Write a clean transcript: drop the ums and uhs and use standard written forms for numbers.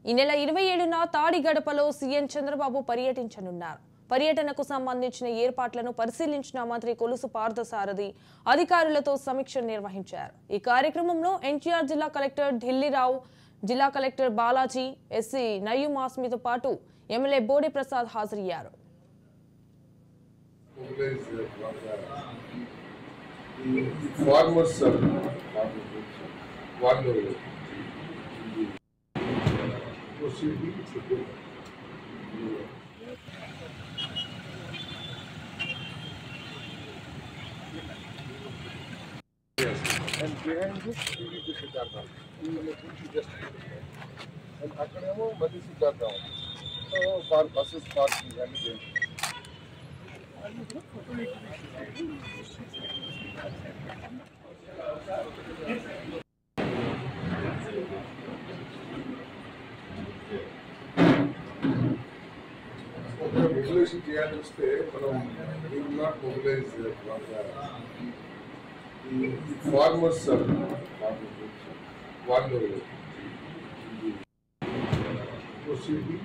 ఈ నెల 27న తాడిగడపలో సీఎం చంద్రబాబు పర్యటించనున్నారు. పర్యటనకు సంబంధించిన ఏర్పాట్లను పరిశీలించిన మంత్రి కొలుసు పార్థసారథి అధికారులతో సమీక్ష నిర్వహించారు. ఈ కార్యక్రమంలో ఎన్టీఆర్ జిల్లా కలెక్టర్ ఢిల్లీరావు, జిల్లా కలెక్టర్ బాలాజీ, ఎస్సీ నయ్యూమ్ ఆస్మితో పాటు ఎమ్మెల్యే బోడే ప్రసాద్ హాజరయ్యారు. And behind this, we will be Siddhartha. We will just and Akademo, Madi Siddhartha. So, for buses parking and again. Mobilization చేయాలంటే మనం we will not mobilize the farmers వాళ్ళు proceeding